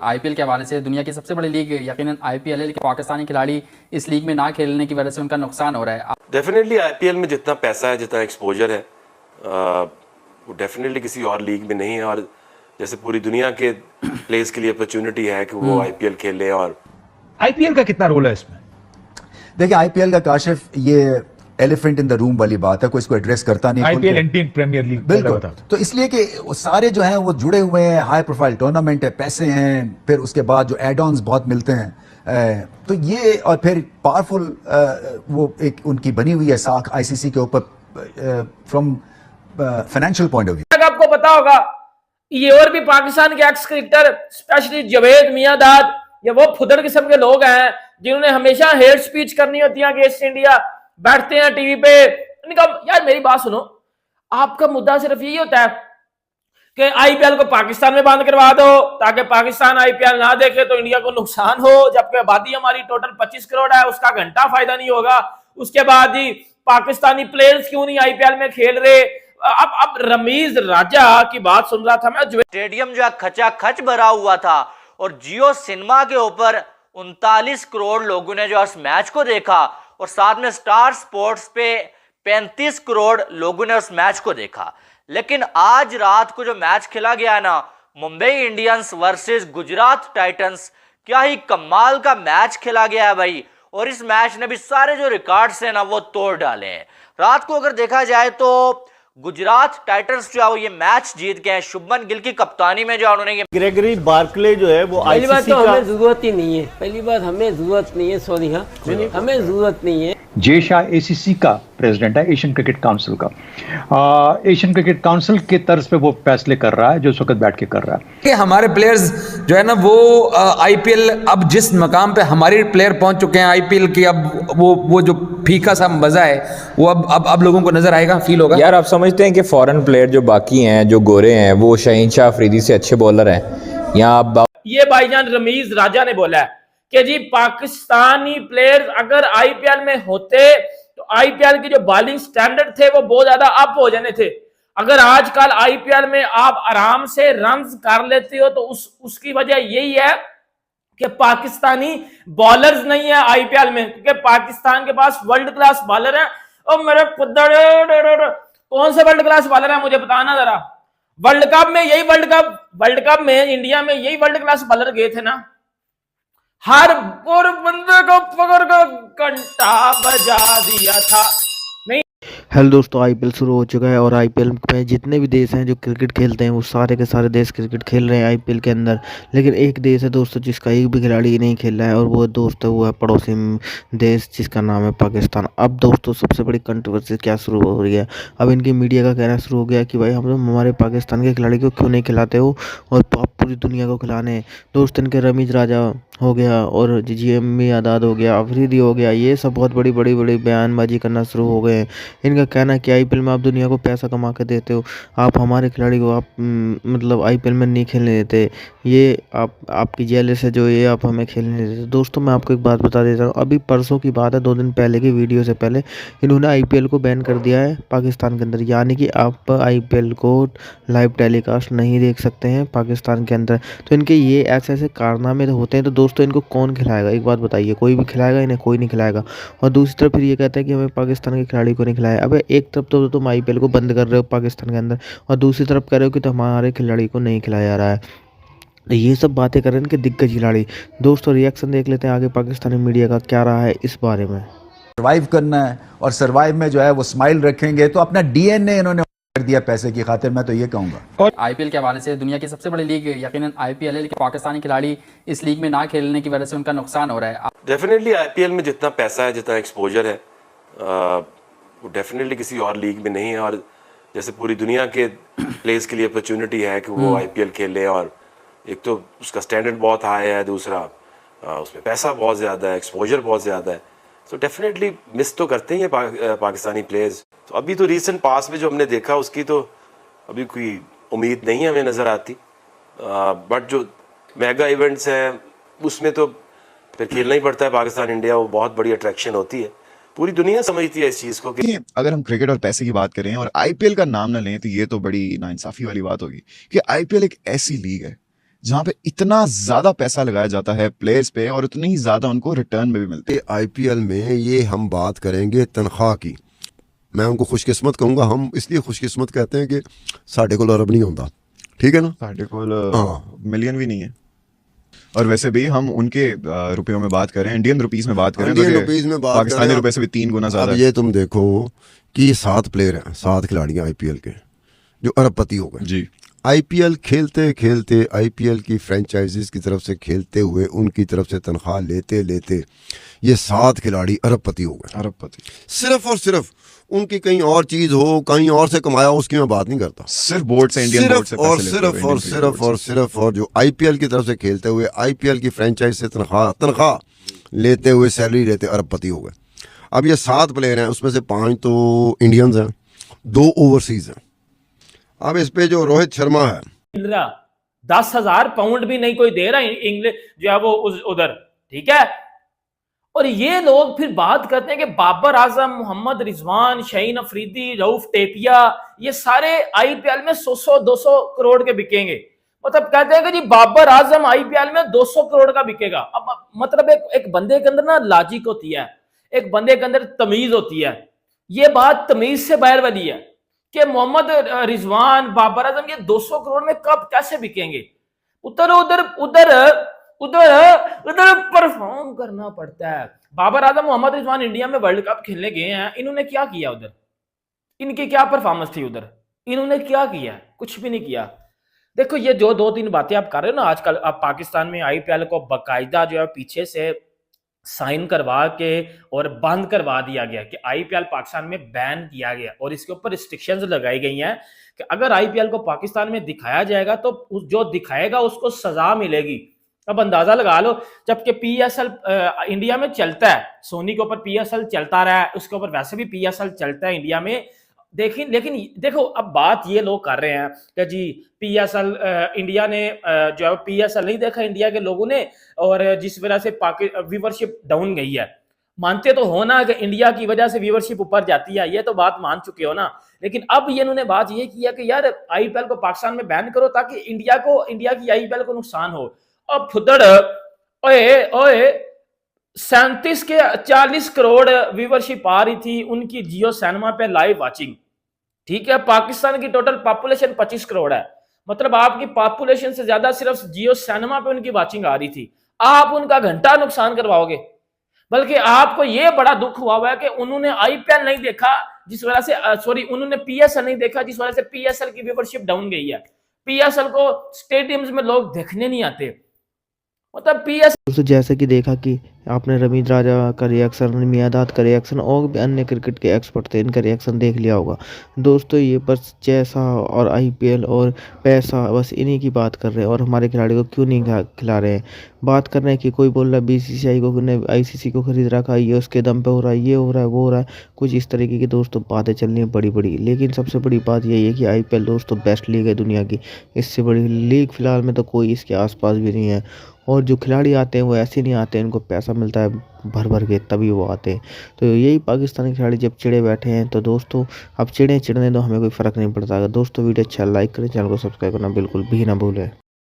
IPL के हवाले से दुनिया की सबसे बड़ी लीग यकीनन आईपीएल है, लेकिन पाकिस्तानी खिलाड़ी इस लीग में ना खेलने की वजह से उनका नुकसान हो रहा है। डेफिनेटली आईपीएल में जितना पैसा है, जितना एक्सपोजर है, वो डेफिनेटली किसी और लीग में नहीं है। और जैसे पूरी दुनिया के प्लेयर्स के लिए अपॉर्चुनिटी है कि वो आईपीएल खेले। और आईपीएल का कितना रोल है इसमें? देखिए, आईपीएल का काशिफ ये एलिफेंट इन द रूम वाली बात है, कोई इसको एड्रेस करता नहीं। आईपीएल इंडियन प्रीमियर लीग बिल्कुल। तो इसलिए कि वो सारे जो हैं वो जुड़े हुए हैं, हाई प्रोफाइल टूर्नामेंट है, पैसे हैं, फिर उसके बाद जो एड ऑन्स बहुत मिलते हैं, तो ये और फिर पावरफुल वो एक उनकी बनी हुई है साख आईसीसी के ऊपर from financial point of view. आपको पता होगा ये और भी पाकिस्तान के x cricketer specially Javed Miandad या वो फुदर किस्म के लोग हैं जिन्होंने हमेशा हेट स्पीच करनी होती है अगेंस्ट इंडिया, बैठते हैं टीवी पे। इनका यार मेरी बात सुनो, आपका मुद्दा सिर्फ यही होता है कि आईपीएल को पाकिस्तान में बंद करवा दो ताकि पाकिस्तान आईपीएल ना देखे तो इंडिया को नुकसान हो, जबकि आबादी हमारी टोटल 25 करोड़ है, उसका घंटा फायदा नहीं होगा। उसके बाद ही पाकिस्तानी प्लेयर्स क्यों नहीं आईपीएल में खेल रहे। अब रमीज राजा की बात सुन रहा था मैं। स्टेडियम जो है खचाखच भरा हुआ था और जियो सिनेमा के ऊपर 39 करोड़ लोगों ने जो उस मैच को देखा और साथ में स्टार स्पोर्ट्स पे 35 करोड़ लोगों ने उस मैच को देखा। लेकिन आज रात को जो मैच खेला गया ना, Mumbai Indians versus Gujarat Titans, क्या ही कमाल का मैच खेला गया है भाई। और इस मैच ने भी सारे जो रिकॉर्ड्स हैं ना वो तोड़ डाले हैं। रात को अगर देखा जाए तो गुजरात टाइटंस जो है वो ये मैच जीत गए हैं शुभमन गिल की कप्तानी में। जो उन्होंने ग्रेगरी बार्कले जो है वो पहली बात तो हमें जरूरत ही नहीं है, पहली बात हमें जरूरत नहीं है, सॉरी हाँ हमें जरूरत नहीं है। जय शाह एसीसी का प्रेसिडेंट है, एशियन क्रिकेट काउंसिल का। एशियन क्रिकेट काउंसिल के तर्ज पे वो फैसले कर रहा है जो इस वक्त बैठ के कर रहा है कि हमारे प्लेयर्स जो है ना वो आईपीएल अब जिस मकाम पे हमारे प्लेयर पहुंच चुके हैं आईपीएल की, अब वो जो फीका सा मजा है वो अब लोगों को नजर आएगा, फील होगा। यार आप समझते हैं कि फॉरेन प्लेयर जो बाकी हैं, जो गोरे हैं, वो शाहीन शाह अफरीदी से अच्छे बॉलर हैं यहाँ। ये भाईजान रमीज राजा ने बोला है कि जी पाकिस्तानी प्लेयर्स अगर आईपीएल में होते तो आईपीएल के जो बॉलिंग स्टैंडर्ड थे वो बहुत ज्यादा अप हो जाने थे। अगर आजकल आईपीएल में आप आराम से रन्स कर लेते हो तो उसकी वजह यही है कि पाकिस्तानी बॉलर्स नहीं है आईपीएल में, क्योंकि पाकिस्तान के पास वर्ल्ड क्लास बॉलर है। और मेरे कौन से वर्ल्ड क्लास बॉलर है मुझे बताना जरा। वर्ल्ड कप में इंडिया में यही वर्ल्ड क्लास बॉलर गए थे ना, हर बंदे को पकड़ कर घंटा बजा दिया था। हेलो दोस्तों, आईपीएल शुरू हो चुका है और आईपीएल में जितने भी देश हैं जो क्रिकेट खेलते हैं वो सारे के सारे देश क्रिकेट खेल रहे हैं आईपीएल के अंदर। लेकिन एक देश है दोस्तों जिसका एक भी खिलाड़ी नहीं खेल रहा है और वो दोस्त है वो है पड़ोसी देश जिसका नाम है पाकिस्तान। अब दोस्तों सबसे बड़ी कंट्रोवर्सी क्या शुरू हो रही है, अब इनकी मीडिया का कहना शुरू हो गया कि भाई हम लोग हमारे पाकिस्तान के खिलाड़ी को क्यों नहीं खिलाते हो और आप पूरी दुनिया को खिलाने। दोस्त इनके रमीज राजा हो गया और जवेद मियांदाद हो गया, अफरीदी हो गया, ये सब बहुत बड़ी बयानबाजी करना शुरू हो गए हैं। इनका कहना है कि आईपीएल में आप दुनिया को पैसा कमा के देते हो, आप हमारे खिलाड़ी को आप मतलब आईपीएल में नहीं खेलने देते, ये आपकी जेलस है जो ये आप हमें खेलने नहीं देते। दोस्तों मैं आपको एक बात बता देता हूँ, अभी परसों की बात है, 2 दिन पहले की वीडियो से पहले इन्होंने आईपीएल को बैन कर दिया है पाकिस्तान के अंदर, यानी कि आप आईपीएल को लाइव टेलीकास्ट नहीं देख सकते हैं पाकिस्तान के अंदर। तो इनके ये ऐसे कारनामे होते हैं, तो दोस्तों इनको कौन खिलाएगा, एक बात बताइए, कोई भी खिलाएगा इन्हें? कोई नहीं खिलाएगा। और दूसरी तरफ फिर ये कहते हैं कि हमें पाकिस्तान के खिलाड़ी को नहीं खिलाया। अबे एक तरफ तो तुम आईपीएल को बंद कर रहे हो पाकिस्तान के अंदर और दूसरी तरफ कह रहे हो कि तो हमारे खिलाड़ी को नहीं खिलाया जा रहा है। ये सब बातें कर रहे हैं इनके दिग्गज खिलाड़ी। दोस्तों रिएक्शन देख लेते हैं आगे पाकिस्तानी मीडिया का क्या रहा है इस बारे में। सर्वाइव करना है और सर्वाइव में जो है वो स्माइल रखेंगे, तो अपना डीएनए इन्होंने कर दिया पैसे की खातिर, मैं तो ये कहूंगा। और आईपीएल के हवाले से दुनिया की सबसे बड़ी लीग यकीनन आईपीएल है, लेकिन पाकिस्तानी खिलाड़ी इस लीग में ना खेलने की वजह से उनका नुकसान हो रहा है। डेफिनेटली आईपीएल में जितना पैसा है, जितना एक्सपोजर है, वो डेफिनेटली किसी और लीग में नहीं है। और जैसे पूरी दुनिया के प्लेयर्स के लिए अपॉर्चुनिटी है कि वो आईपीएल खेले, और एक तो उसका स्टैंडर्ड बहुत हाई है, दूसरा उसमें पैसा बहुत ज़्यादा है, एक्सपोजर बहुत ज़्यादा है। सो डेफिनेटली मिस तो करते ही हैं पाकिस्तानी प्लेयर्स। तो अभी तो रीसेंट पास में जो हमने देखा उसकी तो अभी कोई उम्मीद नहीं हमें नज़र आती, बट जो मेगा इवेंट्स हैं उसमें तो फिर खेलना ही पड़ता है पाकिस्तान इंडिया, वो बहुत बड़ी अट्रैक्शन होती है, पूरी दुनिया समझती है इस चीज़ को कि अगर हम क्रिकेट और पैसे की बात करें और आईपीएल का नाम ना लें तो ये तो बड़ी नाइंसाफ़ी वाली बात होगी कि आईपीएल एक ऐसी लीग है जहाँ पे इतना ज्यादा पैसा लगाया जाता है प्लेयर्स पे और उतनी ही ज्यादा उनको रिटर्न में भी मिलती है। आईपीएल में ये हम बात करेंगे तनख्वाह की, मैं उनको खुशकिस्मत कहूँगा। हम इसलिए खुशकिस्मत कहते हैं कि साढ़े को अरब नहीं होता, ठीक है ना, साढ़े को मिलियन भी नहीं है। और वैसे भी हम उनके रुपयों में बात करें, इंडियन रुपीस में बात करें, इंडियन रुपीस में बात पाकिस्तानी रुपए से भी 3 गुना ज्यादा। अब ये तुम देखो कि ये 7 प्लेयर हैं, 7 खिलाड़ी हैं आईपीएल के जो अरबपति हो गए जी। आईपीएल खेलते खेलते, आईपीएल की फ्रेंचाइजीज की तरफ से खेलते हुए, उनकी तरफ से तनख्वाह लेते लेते ये 7 खिलाड़ी अरबपति हो गए। अरबपति सिर्फ और सिर्फ उनकी कहीं और चीज हो, कहीं और से कमाया, उसकी मैं बात नहीं करता। सिर्फ बोर्ड से, इंडियन बोर्ड से सिर्फ और जो आईपीएल की तरफ से खेलते हुए, आईपीएल की फ्रेंचाइज से तनख्वाह लेते हुए, सैलरी लेते अरबपति हो गए। अब ये 7 प्लेयर हैं, उसमें से 5 तो इंडियंस हैं, 2 ओवरसीज हैं। अब इस पे जो रोहित शर्मा है, 10,000 पाउंड भी नहीं कोई दे रहा इंग्लैंड जो है वो उधर, ठीक है। और ये लोग फिर बात करते हैं कि बाबर आजम, मोहम्मद रिजवान, शाहीन अफरीदी, रऊफ टेपिया, ये सारे आईपीएल में 100-200 करोड़ के बिकेंगे। मतलब कहते हैं कि जी बाबर आजम आईपीएल में 200 करोड़ का बिकेगा। अब मतलब एक बंदे के अंदर ना लॉजिक होती है, एक बंदे के अंदर तमीज होती है। ये बात तमीज से बाहर वाली है कि मोहम्मद रिजवान, बाबर आजम ये 200 करोड़ में कब कैसे बिकेंगे। उधर परफॉर्म करना पड़ता है। बाबर आजम, मोहम्मद रिजवान इंडिया में वर्ल्ड कप खेलने गए हैं, इन्होंने क्या किया उधर? इनकी क्या परफॉर्मेंस थी उधर? इन्होंने क्या किया? कुछ भी नहीं किया। देखो ये जो 2-3 बातें आप कर रहे हो ना आजकल, अब पाकिस्तान में आईपीएल को बाकायदा जो है पीछे से साइन करवा के और बंद करवा दिया गया कि आईपीएल पाकिस्तान में बैन किया गया और इसके ऊपर रिस्ट्रिक्शंस लगाई गई हैं कि अगर आईपीएल को पाकिस्तान में दिखाया जाएगा तो जो दिखाएगा उसको सजा मिलेगी। अब अंदाजा लगा लो, जबकि पीएसएल इंडिया में चलता है, सोनी के ऊपर पीएसएल चलता रहा है, उसके ऊपर वैसे भी पीएसएल चलता है इंडिया में। लेकिन देखो अब बात ये लोग कर रहे हैं कि जी पीएसएल इंडिया ने जो है पीएसएल नहीं देखा इंडिया के लोगों ने, और जिस वजह से व्यूवरशिप डाउन गई है। मानते तो हो ना कि इंडिया की वजह से व्यूवरशिप ऊपर जाती है, ये तो बात मान चुके हो ना। लेकिन अब ये इन्होंने बात ये किया कि यार आईपीएल को पाकिस्तान में बैन करो ताकि इंडिया की आईपीएल को नुकसान हो। अब फुदड़ ओए 37 के 40 करोड़ व्यूवरशिप आ रही थी उनकी जियो सिनेमा पे लाइव वाचिंग, ठीक है। पाकिस्तान की टोटल पॉपुलेशन 25 करोड़ है, मतलब आपकी पॉपुलेशन से ज्यादा सिर्फ जियो सिनेमा पे उनकी वाचिंग आ रही थी। आप उनका घंटा नुकसान करवाओगे। बल्कि आपको यह बड़ा दुख हुआ है कि उन्होंने आईपीएल नहीं देखा जिस वजह से उन्होंने पीएसएल नहीं देखा जिस वजह से पीएसएल की व्यूवरशिप डाउन गई है। पीएसएल को स्टेडियम्स में लोग देखने नहीं आते, मतलब पीएसएल। दोस्तों जैसे कि देखा कि आपने रमीज राजा का रिएक्शन, मियादाद का रिएक्शन और भी अन्य क्रिकेट के एक्सपर्ट थे, इनका रिएक्शन देख लिया होगा। दोस्तों ये बस जैसा और आईपीएल और पैसा बस इन्हीं की बात कर रहे हैं और हमारे खिलाड़ी को क्यों नहीं खिला रहे हैं। बात कर रहे हैं कि कोई बोल रहा है बीसीसीआई को ने आईसीसी को खरीद रखा, ये उसके दम पे हो रहा है, ये हो रहा है, वो हो रहा है, कुछ इस तरीके की दोस्तों बातें चल रही हैं बड़ी बड़ी। लेकिन सबसे बड़ी बात यही है कि आईपीएल दोस्तों बेस्ट लीग है दुनिया की, इससे बड़ी लीग फिलहाल में तो कोई इसके आसपास भी नहीं है। और जो खिलाड़ी आते हैं वो ऐसे नहीं आते, इनको पैसा मिलता है भर भर के तभी वो आते हैं। तो यही पाकिस्तानी खिलाड़ी जब चिड़े बैठे हैं तो दोस्तों अब चिड़ने दो, हमें कोई फ़र्क नहीं पड़ता। अगर दोस्तों वीडियो अच्छा लाइक करें, चैनल को सब्सक्राइब करना बिल्कुल भी ना भूलें।